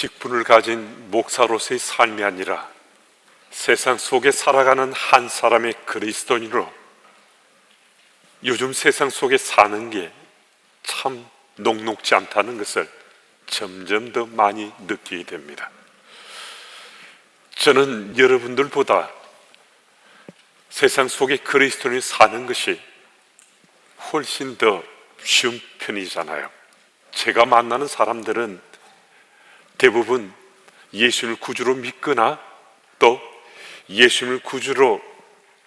직분을 가진 목사로서의 삶이 아니라 세상 속에 살아가는 한 사람의 그리스도인으로 요즘 세상 속에 사는 게 참 녹록지 않다는 것을 점점 더 많이 느끼게 됩니다. 저는 여러분들보다 세상 속에 그리스도인이 사는 것이 훨씬 더 쉬운 편이잖아요. 제가 만나는 사람들은 대부분 예수님을 구주로 믿거나 또 예수님을 구주로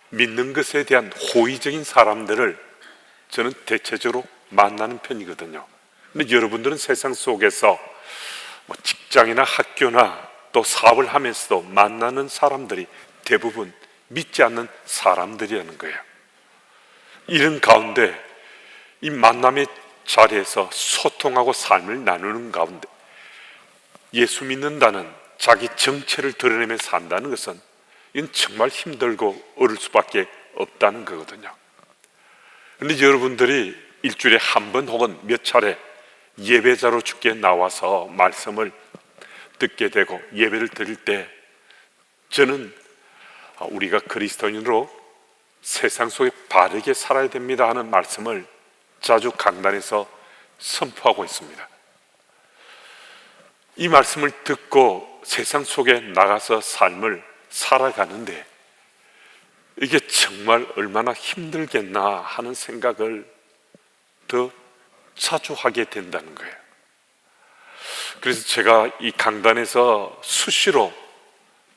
믿는 것에 대한 호의적인 사람들을 저는 대체적으로 만나는 편이거든요. 근데 여러분들은 세상 속에서 직장이나 학교나 또 사업을 하면서도 만나는 사람들이 대부분 믿지 않는 사람들이라는 거예요. 이런 가운데 이 만남의 자리에서 소통하고 삶을 나누는 가운데 예수 믿는다는 자기 정체를 드러내며 산다는 것은 이건 정말 힘들고 어려울 수밖에 없다는 거거든요. 그런데 여러분들이 일주일에 한 번 혹은 몇 차례 예배자로 주께 나와서 말씀을 듣게 되고 예배를 드릴 때 저는 우리가 그리스도인으로 세상 속에 바르게 살아야 됩니다 하는 말씀을 자주 강단에서 선포하고 있습니다. 이 말씀을 듣고 세상 속에 나가서 삶을 살아가는데 이게 정말 얼마나 힘들겠나 하는 생각을 더 자주 하게 된다는 거예요. 그래서 제가 이 강단에서 수시로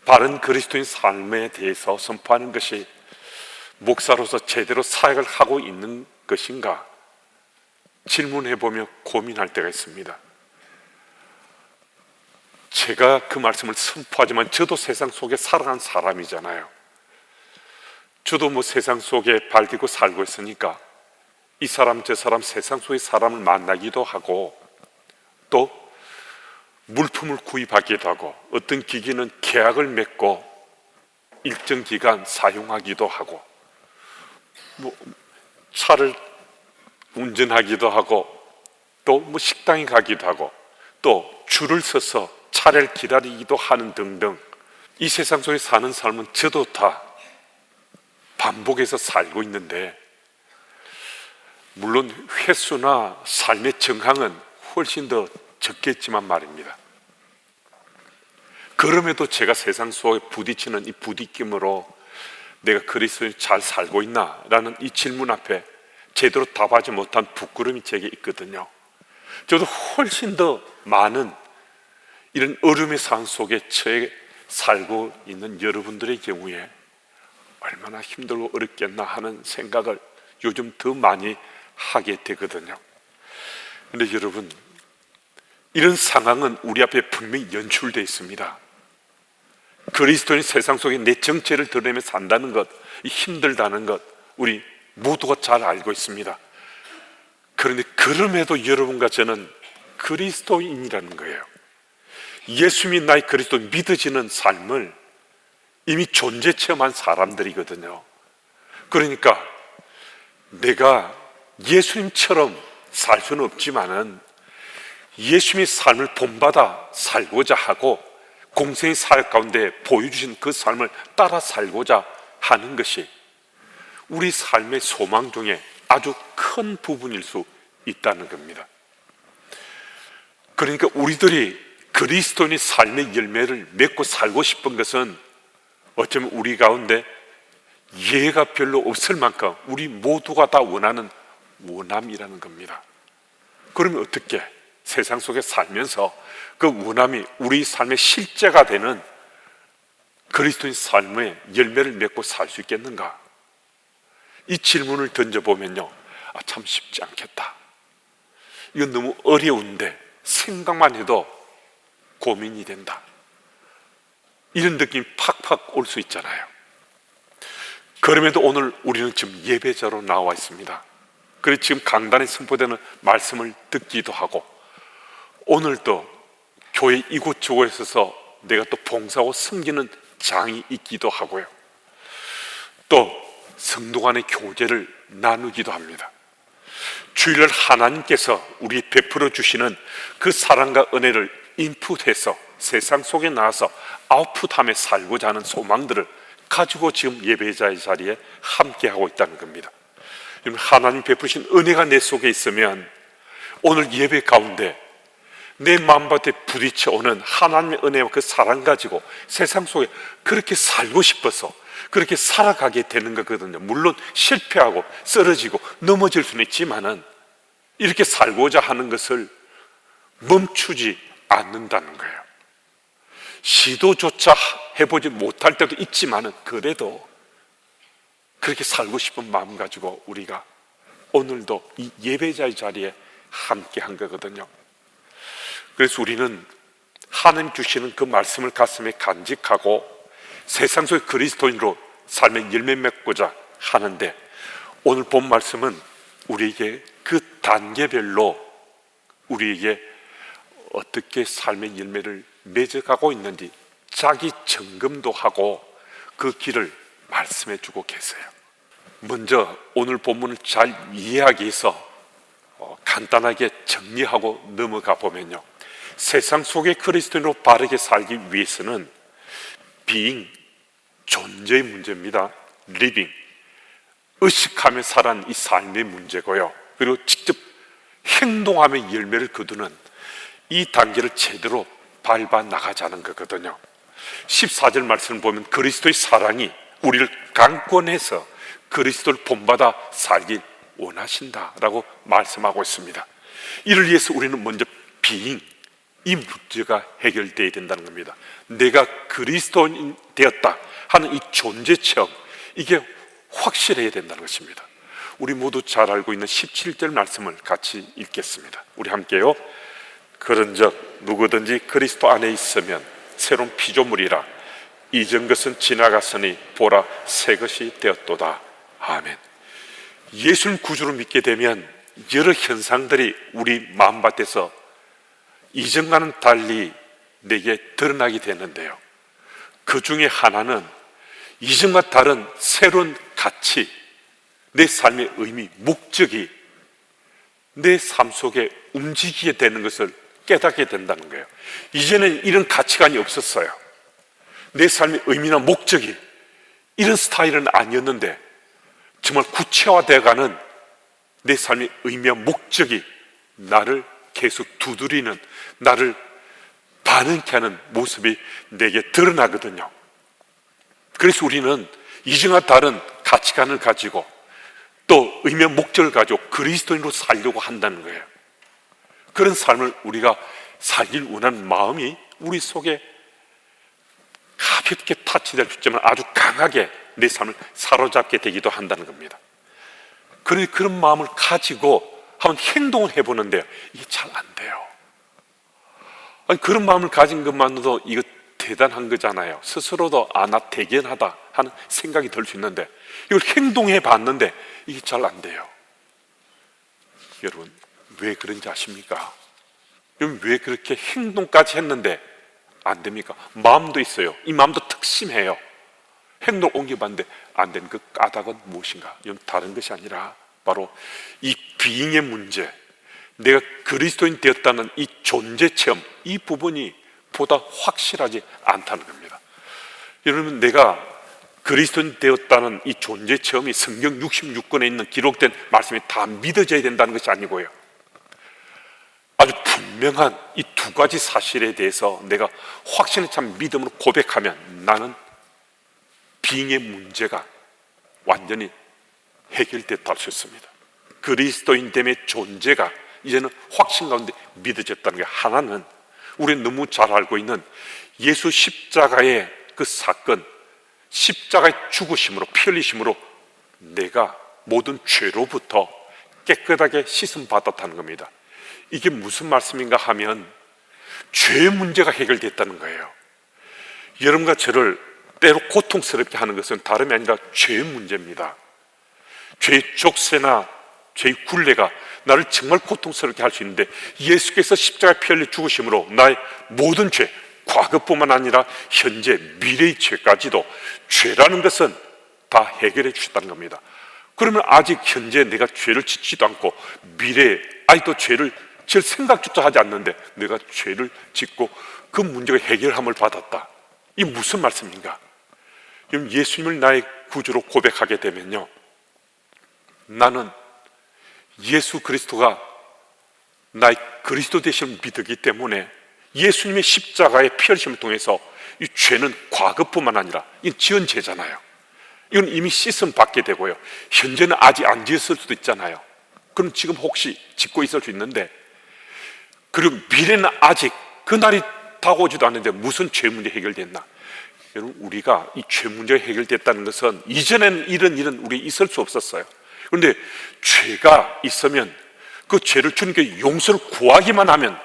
바른 그리스도인 삶에 대해서 선포하는 것이 목사로서 제대로 사역을 하고 있는 것인가 질문해보며 고민할 때가 있습니다. 제가 그 말씀을 선포하지만 저도 세상 속에 살아간 사람이잖아요. 저도 세상 속에 발디고 살고 있으니까 이 사람 저 사람 세상 속의 사람을 만나기도 하고 또 물품을 구입하기도 하고 어떤 기기는 계약을 맺고 일정 기간 사용하기도 하고 차를 운전하기도 하고 또 식당에 가기도 하고 또 줄을 서서 차를 기다리기도 하는 등등 이 세상 속에 사는 삶은 저도 다 반복해서 살고 있는데 물론 횟수나 삶의 정황은 훨씬 더 적겠지만 말입니다. 그럼에도 제가 세상 속에 부딪히는 이 부딪힘으로 내가 그리스도인이 잘 살고 있나? 라는 이 질문 앞에 제대로 답하지 못한 부끄러움이 제게 있거든요. 저도 훨씬 더 많은 이런 어려움의 상황 속에 처해 살고 있는 여러분들의 경우에 얼마나 힘들고 어렵겠나 하는 생각을 요즘 더 많이 하게 되거든요. 그런데 여러분, 이런 상황은 우리 앞에 분명히 연출되어 있습니다. 그리스도인 세상 속에 내 정체를 드러내며 산다는 것, 힘들다는 것 우리 모두가 잘 알고 있습니다. 그런데 그럼에도 여러분과 저는 그리스도인이라는 거예요. 예수님이 나의 그리스도 믿어지는 삶을 이미 존재 체험한 사람들이거든요. 그러니까 내가 예수님처럼 살 수는 없지만은 예수님의 삶을 본받아 살고자 하고 공생의 사역 가운데 보여주신 그 삶을 따라 살고자 하는 것이 우리 삶의 소망 중에 아주 큰 부분일 수 있다는 겁니다. 그러니까 우리들이 그리스도인의 삶의 열매를 맺고 살고 싶은 것은 어쩌면 우리 가운데 예가 별로 없을 만큼 우리 모두가 다 원하는 원함이라는 겁니다. 그러면 어떻게 세상 속에 살면서 그 원함이 우리 삶의 실제가 되는 그리스도인 삶의 열매를 맺고 살 수 있겠는가? 이 질문을 던져보면요, 참 쉽지 않겠다. 이건 너무 어려운데 생각만 해도 고민이 된다. 이런 느낌이 팍팍 올 수 있잖아요. 그럼에도 오늘 우리는 지금 예배자로 나와 있습니다. 그래서 지금 강단에 선포되는 말씀을 듣기도 하고 오늘도 교회 이곳저곳에 있어서 내가 또 봉사하고 섬기는 장이 있기도 하고요. 또 성도 간의 교제를 나누기도 합니다. 주일날 하나님께서 우리 베풀어 주시는 그 사랑과 은혜를 인풋해서 세상 속에 나와서 아웃풋하며 살고자 하는 소망들을 가지고 지금 예배자의 자리에 함께하고 있다는 겁니다. 하나님 베푸신 은혜가 내 속에 있으면 오늘 예배 가운데 내 마음밭에 부딪혀 오는 하나님의 은혜와 그 사랑 가지고 세상 속에 그렇게 살고 싶어서 그렇게 살아가게 되는 거거든요. 물론 실패하고 쓰러지고 넘어질 수는 있지만은 이렇게 살고자 하는 것을 멈추지 않는다는 거예요. 시도조차 해보지 못할 때도 있지만은 그래도 그렇게 살고 싶은 마음 가지고 우리가 오늘도 이 예배자의 자리에 함께 한 거거든요. 그래서 우리는 하나님 주시는 그 말씀을 가슴에 간직하고 세상 속의 그리스도인으로 삶의 열매 맺고자 하는데, 오늘 본 말씀은 우리에게 그 단계별로 우리에게 어떻게 삶의 열매를 맺어가고 있는지 자기 점검도 하고 그 길을 말씀해 주고 계세요. 먼저 오늘 본문을 잘 이해하기 위해서 간단하게 정리하고 넘어가 보면요, 세상 속의 그리스도인으로 바르게 살기 위해서는 being, 존재의 문제입니다. living, 의식하며 살아가는 이 삶의 문제고요, 그리고 직접 행동하며 열매를 거두는 이 단계를 제대로 밟아 나가자는 거거든요. 14절 말씀을 보면 그리스도의 사랑이 우리를 강권해서 그리스도를 본받아 살길 원하신다라고 말씀하고 있습니다. 이를 위해서 우리는 먼저 being, 이 문제가 해결되어야 된다는 겁니다. 내가 그리스도인 되었다 하는 이 존재 체험, 이게 확실해야 된다는 것입니다. 우리 모두 잘 알고 있는 17절 말씀을 같이 읽겠습니다. 우리 함께요. 그런즉 누구든지 그리스도 안에 있으면 새로운 피조물이라, 이전 것은 지나갔으니 보라 새 것이 되었도다. 아멘. 예수님 구주로 믿게 되면 여러 현상들이 우리 마음밭에서 이전과는 달리 내게 드러나게 되는데요, 그 중에 하나는 이전과 다른 새로운 가치, 내 삶의 의미, 목적이 내 삶 속에 움직이게 되는 것을 깨닫게 된다는 거예요. 이제는 이런 가치관이 없었어요. 내 삶의 의미나 목적이 이런 스타일은 아니었는데 정말 구체화되어가는 내 삶의 의미와 목적이 나를 계속 두드리는, 나를 반응케 하는 모습이 내게 드러나거든요. 그래서 우리는 이전과 다른 가치관을 가지고 또 의미와 목적을 가지고 그리스도인으로 살려고 한다는 거예요. 그런 삶을 우리가 살길 원하는 마음이 우리 속에 가볍게 타치될 수 있지만 아주 강하게 내 삶을 사로잡게 되기도 한다는 겁니다. 그런데 그런 마음을 가지고 한번 행동을 해보는데 이게 잘 안 돼요. 아니, 그런 마음을 가진 것만으로도 이거 대단한 거잖아요. 스스로도 나 대견하다 하는 생각이 들 수 있는데 이걸 행동해 봤는데 이게 잘 안 돼요. 여러분, 왜 그런지 아십니까? 여러분, 왜 그렇게 행동까지 했는데 안 됩니까? 마음도 있어요. 이 마음도 특심해요. 행동 옮겨봤는데 안 되는 그 까닭은 무엇인가? 이건 다른 것이 아니라 바로 이 비잉의 문제, 내가 그리스도인 되었다는 이 존재 체험, 이 부분이 보다 확실하지 않다는 겁니다. 여러분, 내가 그리스도인 되었다는 이 존재 체험이 성경 66권에 있는 기록된 말씀이 다 믿어져야 된다는 것이 아니고요, 아주 분명한 이 두 가지 사실에 대해서 내가 확신에 찬 믿음으로 고백하면 나는 비잉의 문제가 완전히 해결됐다 할 수 있습니다. 그리스도인됨의 존재가 이제는 확신 가운데 믿어졌다는 게, 하나는 우리는 너무 잘 알고 있는 예수 십자가의 그 사건, 십자가의 죽으심으로, 피 흘리심으로 내가 모든 죄로부터 깨끗하게 씻음 받았다는 겁니다. 이게 무슨 말씀인가 하면 죄의 문제가 해결됐다는 거예요. 여러분과 저를 때로 고통스럽게 하는 것은 다름이 아니라 죄의 문제입니다. 죄의 족쇄나 죄의 굴레가 나를 정말 고통스럽게 할 수 있는데, 예수께서 십자가에 피 흘려 죽으심으로 나의 모든 죄, 과거뿐만 아니라 현재, 미래의 죄까지도, 죄라는 것은 다 해결해 주셨다는 겁니다. 그러면 아직 현재 내가 죄를 짓지도 않고 미래에 아직도 죄를 질 생각조차 하지 않는데 내가 죄를 짓고 그 문제가 해결함을 받았다. 이 무슨 말씀인가? 그럼 예수님을 나의 구주로 고백하게 되면요, 나는 예수 그리스도가 나의 그리스도 되심을 믿기 때문에 예수님의 십자가의 피 흘리심을 통해서 이 죄는 과거뿐만 아니라 이건 지은 죄잖아요. 이건 이미 씻음 받게 되고요, 현재는 아직 안 지었을 수도 있잖아요. 그럼 지금 혹시 짓고 있을 수 있는데, 그리고 미래는 아직 그날이 다가오지도 않는데 무슨 죄 문제 해결됐나? 여러분, 우리가 이 죄 문제가 해결됐다는 것은 이전에는 이런 일은 우리 있을 수 없었어요. 그런데 죄가 있으면 그 죄를 주님께 용서를 구하기만 하면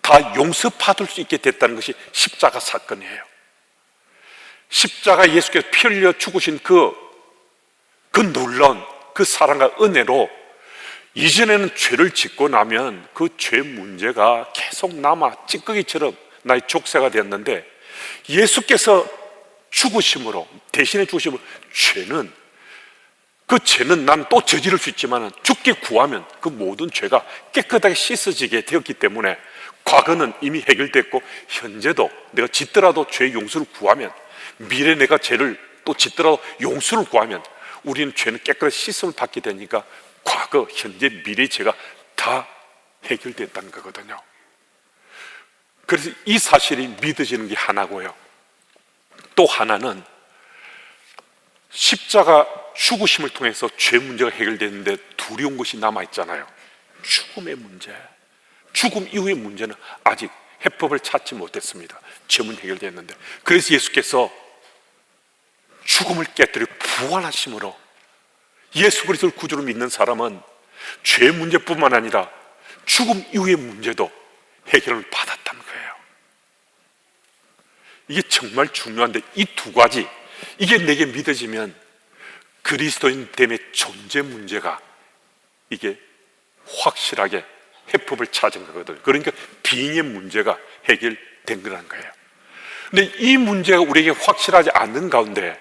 다 용서받을 수 있게 됐다는 것이 십자가 사건이에요. 십자가 예수께서 피 흘려 죽으신 그 놀라운 그 사랑과 은혜로 이전에는 죄를 짓고 나면 그 죄 문제가 계속 남아 찌꺼기처럼 나의 족쇄가 되었는데, 예수께서 죽으심으로, 대신에 죽으심으로 그 죄는 난 또 저지를 수 있지만 죽게 구하면 그 모든 죄가 깨끗하게 씻어지게 되었기 때문에 과거는 이미 해결됐고, 현재도 내가 짓더라도 죄 용서를 구하면, 미래 내가 죄를 또 짓더라도 용서를 구하면 우리는 죄는 깨끗하게 씻음을 받게 되니까 과거, 현재, 미래 죄가 다 해결됐다는 거거든요. 그래서 이 사실이 믿어지는 게 하나고요, 또 하나는 십자가 죽으심을 통해서 죄 문제가 해결됐는데 두려운 것이 남아있잖아요. 죽음의 문제. 죽음 이후의 문제는 아직 해법을 찾지 못했습니다. 죄문 해결됐는데, 그래서 예수께서 죽음을 깨뜨려 부활하심으로 예수 그리스도를 구주로 믿는 사람은 죄 문제뿐만 아니라 죽음 이후의 문제도 해결을 받았다는 거예요. 이게 정말 중요한데, 이 두 가지, 이게 내게 믿어지면 그리스도인 됨의 존재 문제가 이게 확실하게 해법을 찾은 거거든요. 그러니까 빙의 문제가 해결된 거라는 거예요. 근데 이 문제가 우리에게 확실하지 않는 가운데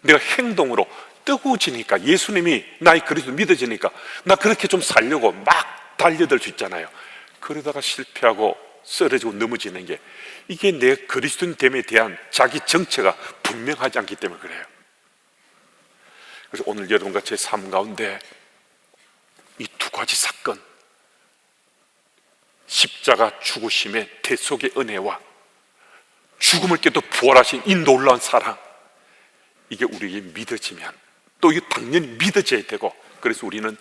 내가 행동으로 뜨거워지니까, 예수님이 나의 그리스도 믿어지니까 나 그렇게 좀 살려고 막 달려들 수 있잖아요. 그러다가 실패하고 쓰러지고 넘어지는 게, 이게 내 그리스도인 됨에 대한 자기 정체가 분명하지 않기 때문에 그래요. 그래서 오늘 여러분과 제 삶 가운데 이 두 가지 사건, 십자가 죽으심의 대속의 은혜와 죽음을 깨도 부활하신 이 놀라운 사랑, 이게 우리에게 믿어지면, 또 이게 당연히 믿어져야 되고, 그래서 우리는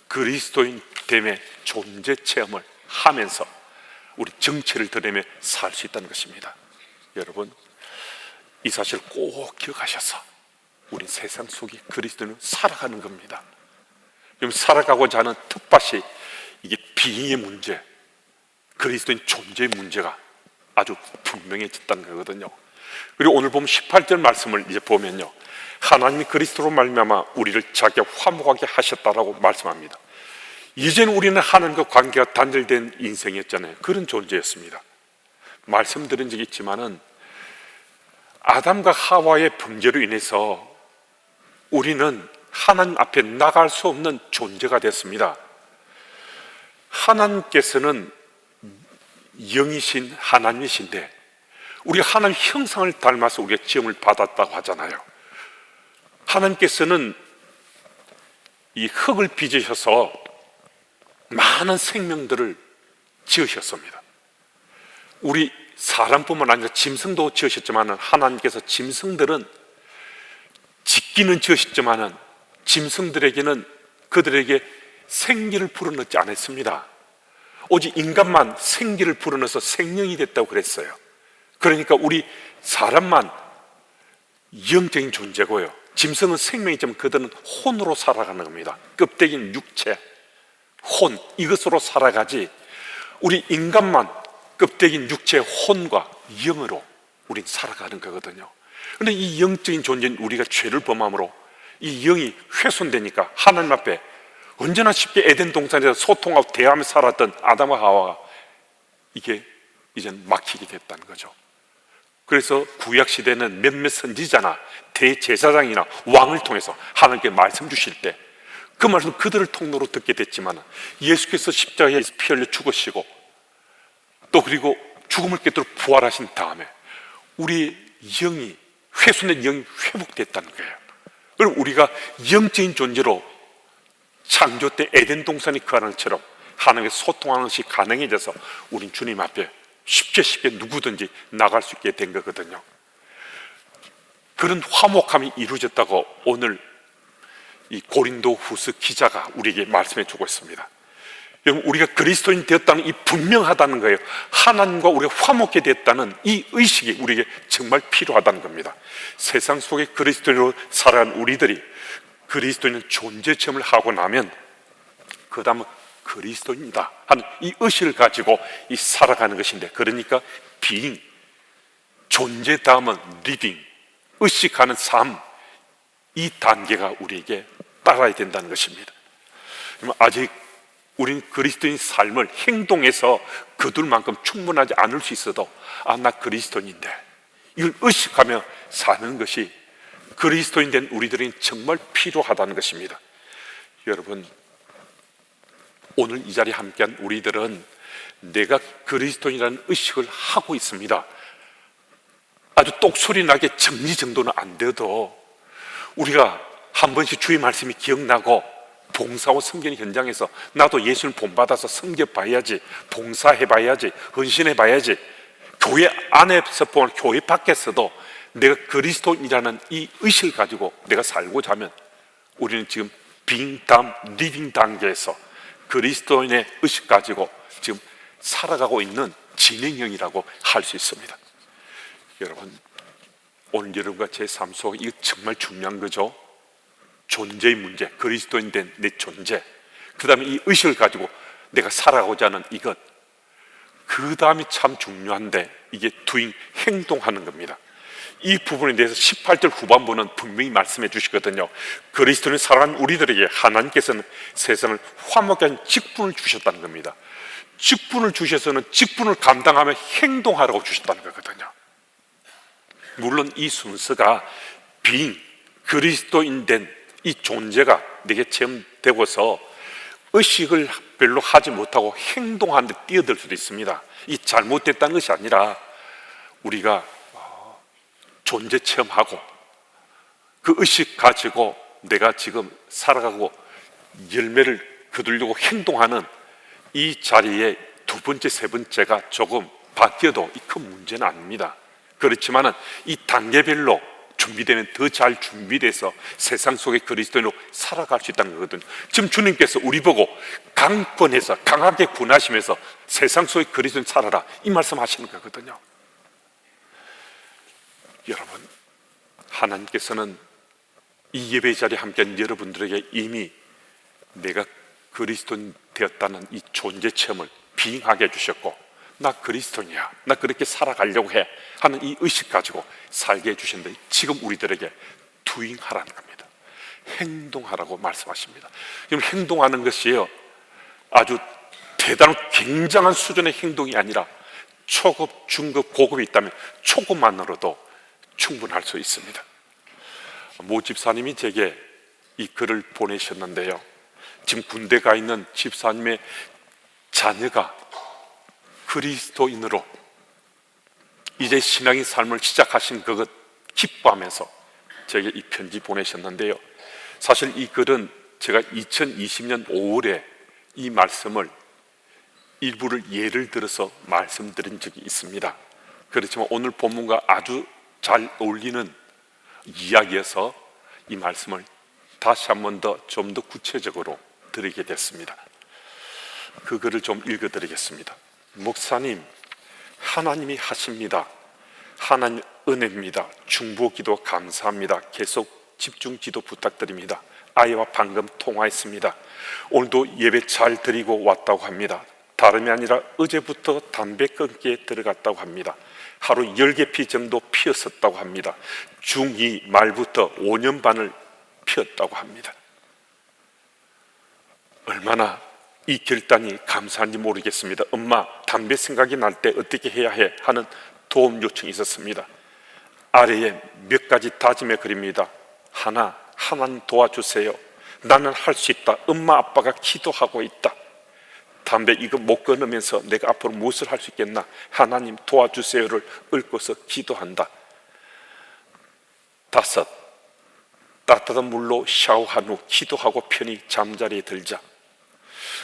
그리스도인 됨의 존재 체험을 하면서 우리 정체를 드러내며 살 수 있다는 것입니다. 여러분, 이 사실을 꼭 기억하셔서 우리 세상 속에 그리스도는 살아가는 겁니다. 살아가고자 하는 텃밭이 이게 빙의 문제, 그리스도인 존재의 문제가 아주 분명해졌다는 거거든요. 그리고 오늘 보면 18절 말씀을 이제 보면요, 하나님이 그리스도로 말미암아 우리를 자기와 화목하게 하셨다라고 말씀합니다. 이제는 우리는 하나님과 관계가 단절된 인생이었잖아요. 그런 존재였습니다. 말씀드린 적이 있지만은 아담과 하와의 범죄로 인해서 우리는 하나님 앞에 나갈 수 없는 존재가 됐습니다. 하나님께서는 영이신 하나님이신데 우리가 하나님 형상을 닮아서 우리가 지음을 받았다고 하잖아요. 하나님께서는 이 흙을 빚으셔서 많은 생명들을 지으셨습니다. 우리 사람뿐만 아니라 짐승도 지으셨지만, 하나님께서 짐승들은 짓기는 지으셨지만 짐승들에게는 그들에게 생기를 불어넣지 않았습니다. 오직 인간만 생기를 불어넣어서 생명이 됐다고 그랬어요. 그러니까 우리 사람만 영적인 존재고요, 짐승은 생명이지만 그들은 혼으로 살아가는 겁니다. 껍데기는 육체, 혼, 이것으로 살아가지, 우리 인간만 껍데기인 육체의 혼과 영으로 우린 살아가는 거거든요. 그런데 이 영적인 존재는 우리가 죄를 범함으로 이 영이 훼손되니까 하나님 앞에 언제나 쉽게 에덴 동산에서 소통하고 대화하며 살았던 아담과 하와가 이게 이제는 막히게 됐다는 거죠. 그래서 구약 시대는 몇몇 선지자나 대제사장이나 왕을 통해서 하나님께 말씀 주실 때 그 말씀 그들을 통로로 듣게 됐지만 예수께서 십자가에서 피 흘려 죽으시고 또 그리고 죽음을 깨뜨려 부활하신 다음에 우리 영이 훼손된 영이 회복됐다는 거예요. 그럼 우리가 영적인 존재로 창조 때 에덴 동산이 그 하늘처럼 하나님과 소통하는 것이 가능해져서 우린 주님 앞에 쉽게 누구든지 나갈 수 있게 된 거거든요. 그런 화목함이 이루어졌다고 오늘 이 고린도 후서 기자가 우리에게 말씀해 주고 있습니다. 여러분, 우리가 그리스도인 되었다는 이 분명하다는 거예요. 하나님과 우리가 화목해 됐다는 이 의식이 우리에게 정말 필요하다는 겁니다. 세상 속에 그리스도인으로 살아가는 우리들이 그리스도인은 존재 체험을 하고 나면 그 다음은 그리스도인이다 하는 이 의식을 가지고 이 살아가는 것인데, 그러니까 being, 존재 다음은 living, 의식하는 삶, 이 단계가 우리에게 따라야 된다는 것입니다. 아직 우린 그리스도인 삶을 행동해서 그들만큼 충분하지 않을 수 있어도 나 그리스도인인데 이걸 의식하며 사는 것이 그리스도인 된 우리들은 정말 필요하다는 것입니다. 여러분, 오늘 이 자리에 함께한 우리들은 내가 그리스도인이라는 의식을 하고 있습니다. 아주 똑소리 나게 정리정돈은 안 돼도 우리가 한 번씩 주의 말씀이 기억나고 봉사와 성전 현장에서 나도 예수를 본받아서 섬겨봐야지, 봉사해봐야지, 헌신해봐야지, 교회 안에서 보면 교회 밖에서도 내가 그리스도인이라는 이 의식을 가지고 내가 살고자 하면 우리는 지금 빙담, 리빙 단계에서 그리스도인의 의식 가지고 지금 살아가고 있는 진행형이라고 할 수 있습니다. 여러분, 오늘 여러분과 제 삶 속에 이거 정말 중요한 거죠. 존재의 문제, 그리스도인 된 내 존재, 그 다음에 이 의식을 가지고 내가 살아가고자 하는 이것, 그 다음이 참 중요한데 이게 doing, 행동하는 겁니다. 이 부분에 대해서 18절 후반부는 분명히 말씀해 주시거든요. 그리스도인을 살아가는 우리들에게 하나님께서는 세상을 화목하게 하는 직분을 주셨다는 겁니다. 직분을 주셔서는 직분을 감당하며 행동하라고 주셨다는 거거든요. 물론 이 순서가 being, 그리스도인 된 이 존재가 내게 체험되고서 의식을 별로 하지 못하고 행동하는 데 뛰어들 수도 있습니다. 이 잘못됐다는 것이 아니라 우리가 존재 체험하고 그 의식 가지고 내가 지금 살아가고 열매를 거두려고 행동하는 이 자리에 두 번째, 세 번째가 조금 바뀌어도 큰 문제는 아닙니다. 그렇지만은 이 단계별로 준비되면 더 잘 준비돼서 세상 속의 그리스도인으로 살아갈 수 있다는 거거든요. 지금 주님께서 우리 보고 강권해서 강하게 군하시면서 세상 속의 그리스도인 살아라, 이 말씀 하시는 거거든요. 여러분, 하나님께서는 이 예배 자리에 함께한 여러분들에게 이미 내가 그리스도인 되었다는 이 존재 체험을 비행하게 해주셨고, 나 그리스도인이야, 나 그렇게 살아가려고 해 하는 이 의식 가지고 살게 해주셨는데, 지금 우리들에게 doing 하라는 겁니다. 행동하라고 말씀하십니다. 그럼 행동하는 것이요, 아주 대단한 굉장한 수준의 행동이 아니라 초급, 중급, 고급이 있다면 초급만으로도 충분할 수 있습니다. 모 집사님이 제게 이 글을 보내셨는데요, 지금 군대 가 있는 집사님의 자녀가 그리스도인으로 이제 신앙의 삶을 시작하신 그것 기뻐하면서 제게 이 편지 보내셨는데요, 사실 이 글은 제가 2020년 5월에 이 말씀을 일부를 예를 들어서 말씀드린 적이 있습니다. 그렇지만 오늘 본문과 아주 잘 어울리는 이야기여서 이 말씀을 다시 한 번 더 좀 더 구체적으로 드리게 됐습니다. 그 글을 좀 읽어드리겠습니다. 목사님, 하나님이 하십니다. 하나님 은혜입니다. 중보기도 감사합니다. 계속 집중 기도 부탁드립니다. 아이와 방금 통화했습니다. 오늘도 예배 잘 드리고 왔다고 합니다. 다름이 아니라 어제부터 담배 끊기에 들어갔다고 합니다. 하루 10개 피 정도 피었었다고 합니다. 중2 말부터 5년 반을 피었다고 합니다. 얼마나 이 결단이 감사한지 모르겠습니다. 엄마, 담배 생각이 날 때 어떻게 해야 해? 하는 도움 요청이 있었습니다. 아래에 몇 가지 다짐의 글입니다. 하나, 하나님 도와주세요. 나는 할 수 있다. 엄마 아빠가 기도하고 있다. 담배 이거 못 끊으면서 내가 앞으로 무엇을 할 수 있겠나? 하나님 도와주세요를 읊고서 기도한다. 5, 따뜻한 물로 샤워한 후 기도하고 편히 잠자리에 들자.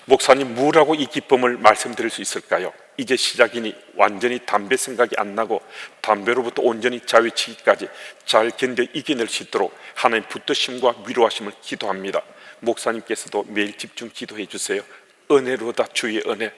목사님, 뭐라고 이 기쁨을 말씀드릴 수 있을까요? 이제 시작이니 완전히 담배 생각이 안 나고 담배로부터 온전히 자유치기까지 잘 견뎌 이겨낼 수 있도록 하나님 붙드심과 위로하심을 기도합니다. 목사님께서도 매일 집중 기도해 주세요. 은혜로다 주의 은혜,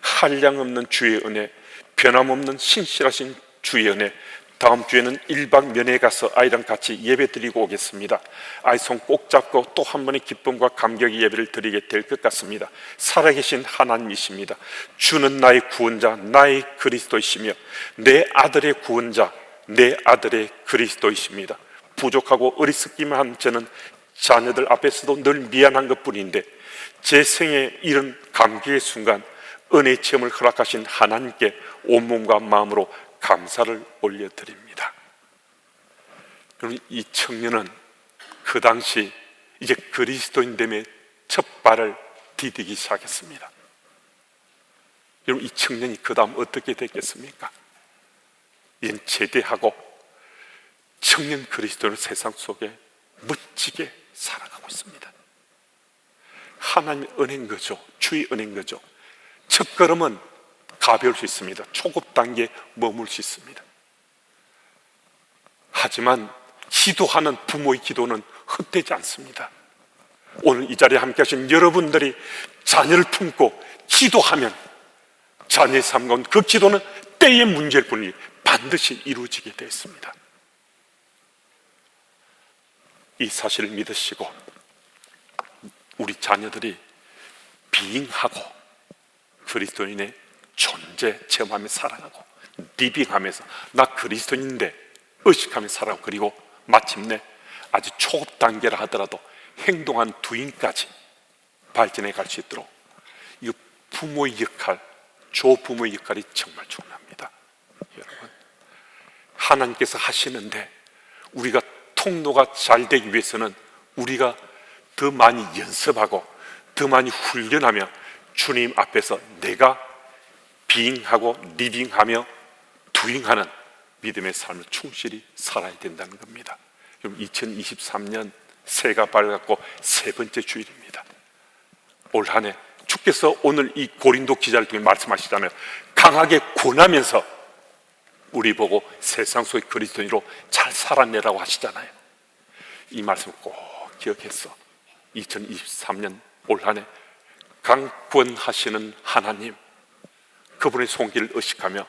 한량없는 주의 은혜, 변함없는 신실하신 주의 은혜. 다음 주에는 1박 면회에 가서 아이랑 같이 예배 드리고 오겠습니다. 아이 손 꼭 잡고 또 한 번의 기쁨과 감격의 예배를 드리게 될 것 같습니다. 살아계신 하나님이십니다. 주는 나의 구원자, 나의 그리스도이시며 내 아들의 구원자, 내 아들의 그리스도이십니다. 부족하고 어리석기만 한 저는 자녀들 앞에서도 늘 미안한 것뿐인데 제 생에 이런 감격의 순간 은혜의 체험을 허락하신 하나님께 온몸과 마음으로 감사를 올려드립니다. 그럼 이 청년은 그 당시 이제 그리스도인됨의 첫 발을 디디기 시작했습니다. 여러분, 이 청년이 그 다음 어떻게 됐겠습니까? 이젠 제대하고 청년 그리스도는 세상 속에 멋지게 살아가고 있습니다. 하나님의 은혜인 거죠. 주의 은혜인 거죠. 첫 걸음은 가벼울 수 있습니다. 초급 단계에 머물 수 있습니다. 하지만 기도하는 부모의 기도는 헛되지 않습니다. 오늘 이 자리에 함께 하신 여러분들이 자녀를 품고 기도하면 자녀의 삶 가운데 그 기도는 때의 문제일 뿐이지 반드시 이루어지게 되어 있습니다. 이 사실을 믿으시고 우리 자녀들이 비잉하고 그리스도인의 존재 체험하며 살아가고 리빙하면서 나 그리스도인인데 의식하며 살아가고 그리고 마침내 아주 초급 단계라 하더라도 행동한 두인까지 발전해 갈 수 있도록 이 부모의 역할, 조부모의 역할이 정말 중요합니다. 여러분, 하나님께서 하시는데 우리가 통로가 잘 되기 위해서는 우리가 더 많이 연습하고 더 많이 훈련하며 주님 앞에서 내가 비잉하고 리빙하며 두잉하는 믿음의 삶을 충실히 살아야 된다는 겁니다. 그럼 2023년 새해가 밝았고 세 번째 주일입니다. 올 한 해 주께서 오늘 이 고린도 기자를 통해 말씀하시잖아요. 강하게 권하면서 우리 보고 세상 속의 그리스도인으로 잘 살아내라고 하시잖아요. 이 말씀 꼭 기억해서 2023년 올 한 해 강권하시는 하나님, 그분의 손길을 의식하며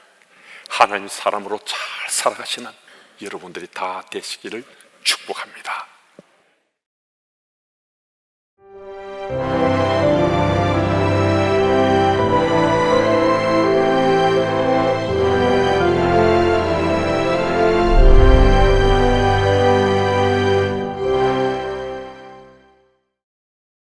하나님 사람으로 잘 살아가시는 여러분들이 다 되시기를 축복합니다.